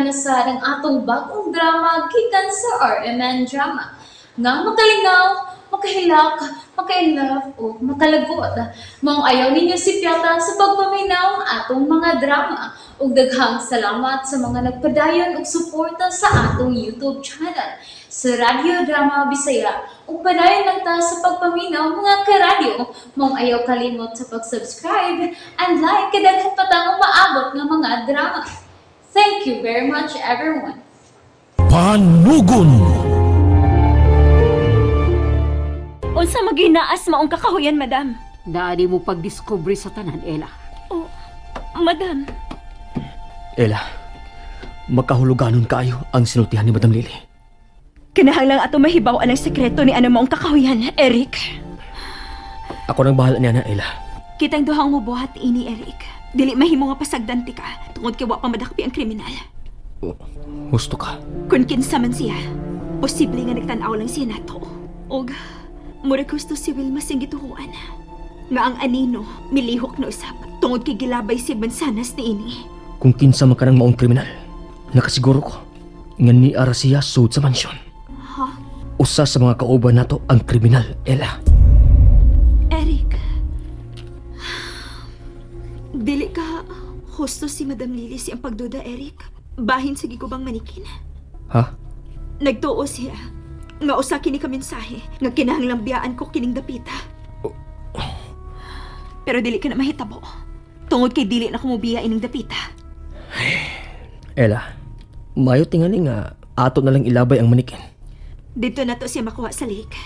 na sa ng atong bagong drama gikan sa RMN Drama. Nga makalingaw, makahilak, makailove, o makalagod. Maong ayaw ninyo si Piata sa pagpaminaw ang atong mga drama. Ug daghang salamat sa mga nagpadayon ug suporta sa atong YouTube channel sa Radyo Drama Bisaya. Ug padayon lang ta sa pagpaminaw mga karadyo. Maong ayaw kalimot sa pag-subscribe and like kadaghan pa tang maabot nga mga drama. Thank you very much everyone. Panugon. Unsa maginaas maong kakahuyan, madam? Daadi mo pagdiscovery sa tanan, Ella. Oh, madam. Ella, makahuluganon kayo ang sinultihan ni Madam Lily. Kinahanglang ato mahibaw ang sekreto ni ano maong kakahuyan, Eric. Ako nang bahala niya na, Ella. Kitang duhang mo buhat ini, Eric. Dili mahimo nga pasagdanti ka tungod kay wa pa madakpi ang kriminal. Gusto ka. Kung kinsa man siya, posible nga nagtanaw lang siya nato. Og, mura gusto si Wilma sing gituhuan. Nga ang anino, milihok na usap tungod kay gilabay si Bansanas ni ini. Kung kinsa man ka ng maong kriminal, nakasiguro ko nga ni ara siya sud sa mansyon. Ha? Usa sa mga kauban nato ang kriminal, Ella. Eric, dili ka husto si Madam Lily siyang pagduda, Eric. Bahin sa gigubang manikin. Ha? Nagtuo siya nga usa kini ka mensahe nga kinahanglang biyaan ko kining dapita. Pero dili ka na mahitabo. Tungod kay dili na kumubiya ining dapita. Ella, mayo tingali nga ato na lang ilabay ang manikin. Dito na to siya makuha sa lake.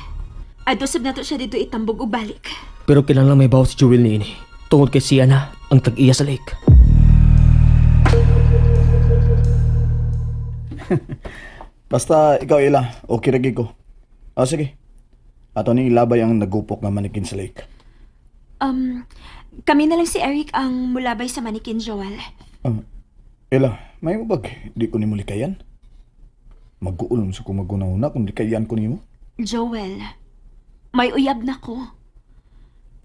Adusab na to siya dito itambog o balik. Pero kinahanglan may bawat si Jewel ni ini. Tungod kay siya na ang tag-iya sa lake. Basta ikaw, Ella, okay ragi ko. Sige. Ato ni ilabay ang nagupok nga manikin sa lake. Kami na lang si Eric ang mulabay sa manikin, Joel. Ella, may mo bag? Di ko ni mo likayan. Mag-uulom sa kung magunahuna kung likayan ko ni mo. Joel, may uyab na ko.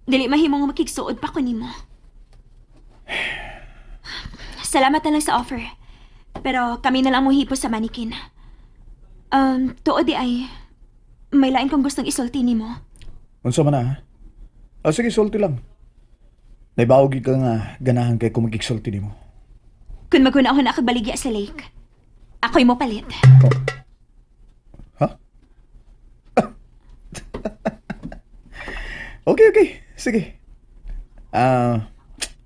Dili mahimong makigsuod pa ko nimo. Salamat na lang sa offer. Pero kami na lang mo hipo sa manikin. Tuod di ay, may lain kong gustong isulti nimo. Unsa man na, ha? Sige, sulti lang. Naibawag ka nga ganahan kay kung magigsulti ni mo. Kung magunahon na kagbaligya sa lake, ako'y mo palit. Ha? Okay. Sige.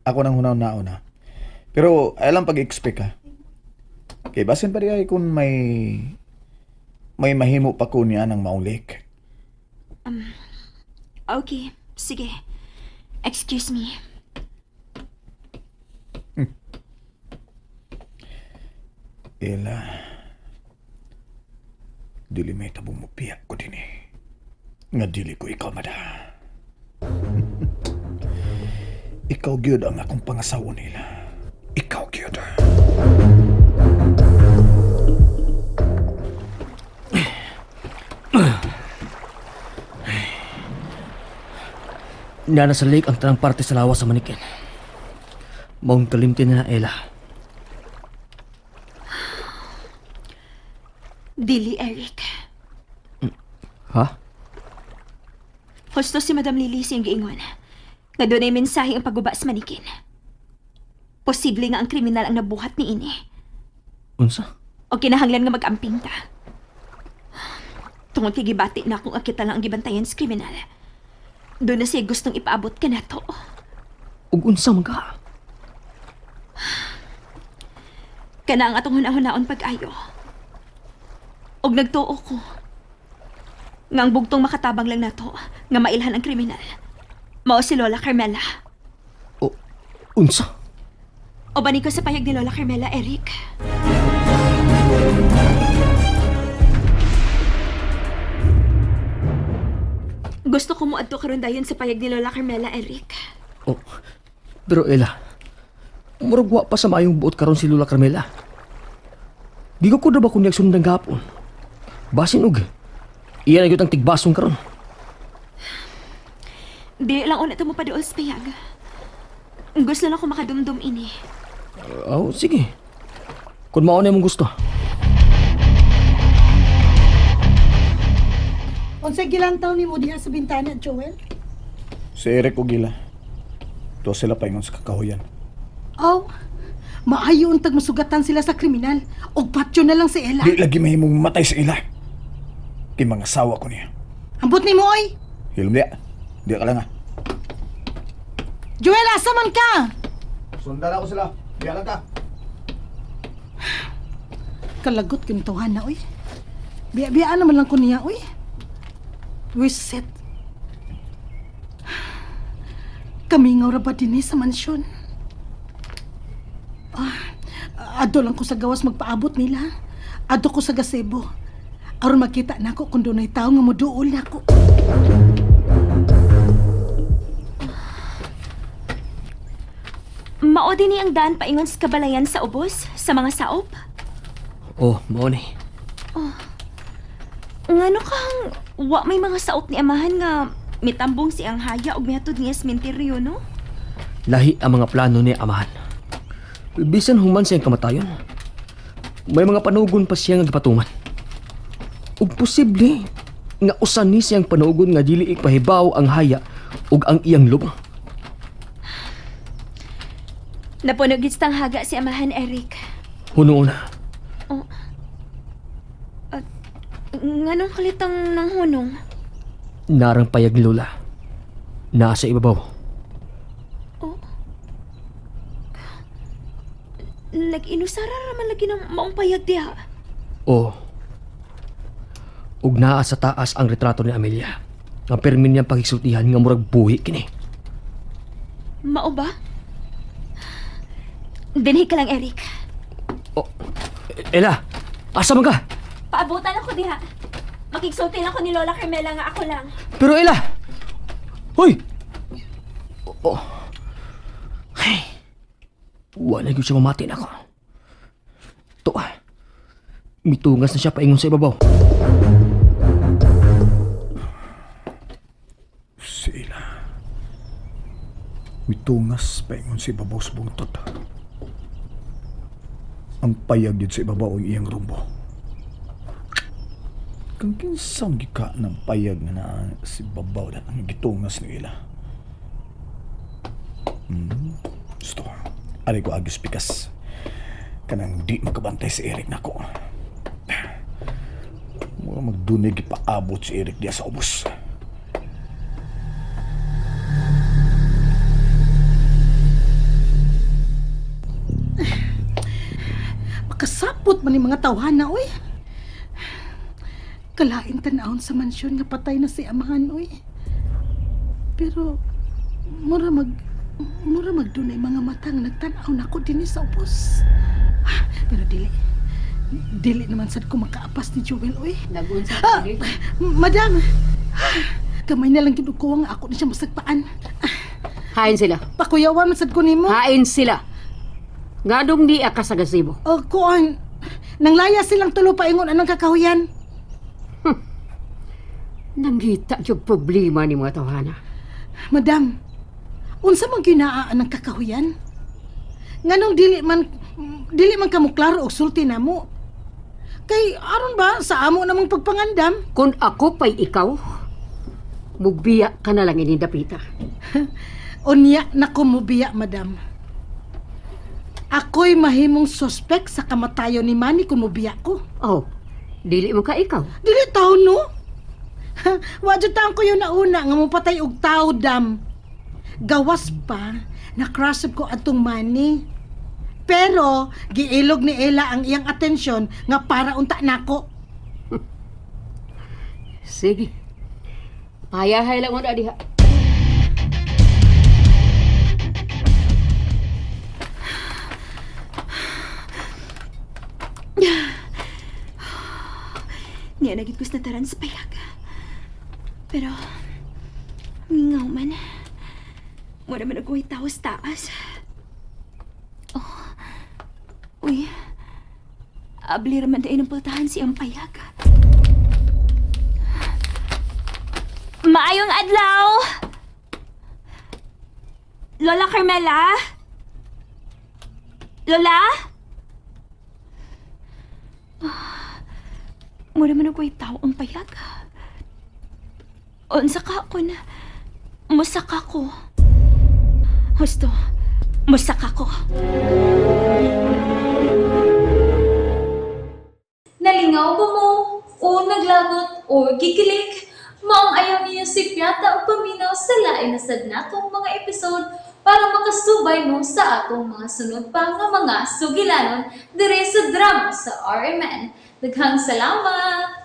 Ako nang hunaw na una. Pero alam pag-expect ha. Kay basin pa rin kung may mahimo pa ko niya ng maulik. Okay, sige. Excuse me. Ella, dili may tabong mupiyak ko din eh. Nga dili ko ikaw mada. Ikaw gyud ang akong pangasawa nila. Ikaw gyud. Nana sa lake ang tanang parte sa lawas sa manikin. Maong kalimtin na, Ella. Dili, Eric. Ha? Husto si Madam Lily siyang giingon. Nga doon ay mensahe ang pagguba sa manikin. Posible nga ang kriminal ang nabuhat ni ini. Unsa? O kinahanglan nga mag-amping ta. Tungod kay gibati na kung akita lang ang gibantayan sa kriminal. Doon na siya gustong ipaabot ka na to. Ug unsa man ka? Kana ang atong hunahon pag-ayo. Og nagtuo ko. Nga ang bugtong makatabang lang nato nga mailhan ang kriminal. Mao si Lola Carmela. O, unsa? O bani ko sa payag ni Lola Carmela, Eric. Gusto ko mo adto karon dayon sa payag ni Lola Carmela, Eric. Oh, pero Ella, murag wa pa sa maayong buot karon si Lola Carmela. Di ko na ba kung nagsundan gapon? Basin og. Iyan na yun ang tigbasong karon. Di lang una mo pa dool sa payag. Gusto lang ko makadumdum ini. Oh, sige. Kung mauna mong gusto. Unsay gilantaw nimo diha sa bintana, Joel? Si Eric o Gila. Ito sila paingon sa kakahuyan. Oh, maayo untag masugatan sila sa kriminal. Og patyo na lang si Ella. Di lagi mahimong matay sa ila. Kay mga asawa ko niya. Ambot nimo oy. Hilom dia. Di ka lang ah. Joel, asa man ka? Sundan ako sila. Di lang ka. Kalagot kintuhan na oy. Biya-biyaan naman lang ko niya oy. Reset. Kami nga ra ba din sa mansyon? Ado lang ko sa gawas magpaabot nila. Ado ko sa gazebo. Aron makita nako kung dunay tao nga moduol nako. Mao din ni ang daan paingon sa kabalayan sa ubos, sa mga saop. Oh, mao ni. Ngano kang wa may mga saop ni amahan nga mitambong si ang haya og mihatod niya sa sementeryo, no? Lahi ang mga plano ni amahan. Bisan human siyang kamatayon. May mga panugon pa siya nga gipatungan. Ug posible nga usan ni siyang panugon nga dili ipahibaw ang haya ug ang iyang lubong. Napunog gid tang haga si amahan Eric. Hunoon. Nganong kalitang nang hunong? Narang payag ni Lola. Nasa ibabaw. Nag-inusara raman lagi ng maong payag diha. Oo. Ug naa sa taas ang retrato ni Amelia. Ang permin niyang paghisultihan nga murag buhi kini. Mao ba? Dinhi ka lang, Eric. Oh, Ella, asa man ka? Paabutan ako diha. Makigsulti lang ko ni Lola Carmela nga ako lang. Pero Ella! Hoy! Oh. Hey. Wala gyud siya mamati na ako. To mitungas na siya paingon sa ibabaw. Sila. Mitungas paingon si ibabaw sa bungtod. Ang payag yun sa ibabaw ang iyang rumbo. Kung kinsang gika ng payag na si babaw na ang gitungas ni ila. Gusto. Ari ko agis pikas. Kanang di makabantay si Eric nako. Mura magdunig ipaabot si Eric diya sa ubos. Makasapot man ni mga tawhana oy. Kalain tanawon sa mansyon nga patay na si amahan oy. Pero mura magdunay mga matang nagtanaw nako dinhi sa ubos. Pero dili naman sad ko makaapas ni Joel oy. Nagunsa ka din. Madam. Kamay na lang gid ko nga ako ni siya masagpaan. Hain sila. Pakuyawan man sad ko nimo. Hain sila. Ngadong di ka sa gazebo. Kuan. Nanglaya silang tulo paingon anang kakahuyan. Nanggita yung problema ni mga tawhana. Madam, unsa man ginaan ng kakahuyan? Nganong dili man kamo klaro og sulti namo? Kay aron ba sa amo namang pagpangandam? Kung ako pa'y ikaw, mubiya ka na lang inidapita. Unya na kumubiya, madam. Ako'y mahimong suspect sa kamatayon ni Manny kung mubiya ko. Oh, dili mo ka ikaw. Dili taon no? Wadyo taon ko yun na una nga mupatay og tao dam. Gawas pa, nakrasap ko atong Manny. Pero, giilog ni Ella ang iyang atensyon nga para unta nako. Sige. Payahay lang mo na diha. Niya nagit ko sa taran sa payag. Pero, mingaw man. Wala man ako tawas taas. Uy, abli raman dahil ng pultahan siyang payag. Maayong adlaw! Lola Carmela? Lola? Mura man ako'y tao ang payag. Unsa ka ako na, musaka ko. Husto, musaka ko. Nalingaw ba mo? O naglagot? O gikilik? Maong ayaw niya si Piata o paminaw sa lain na sad natong mga episode para makasubay mo sa atong mga sunod pa nga mga sugilanon dire sa drama sa RMN. Daghang salamat!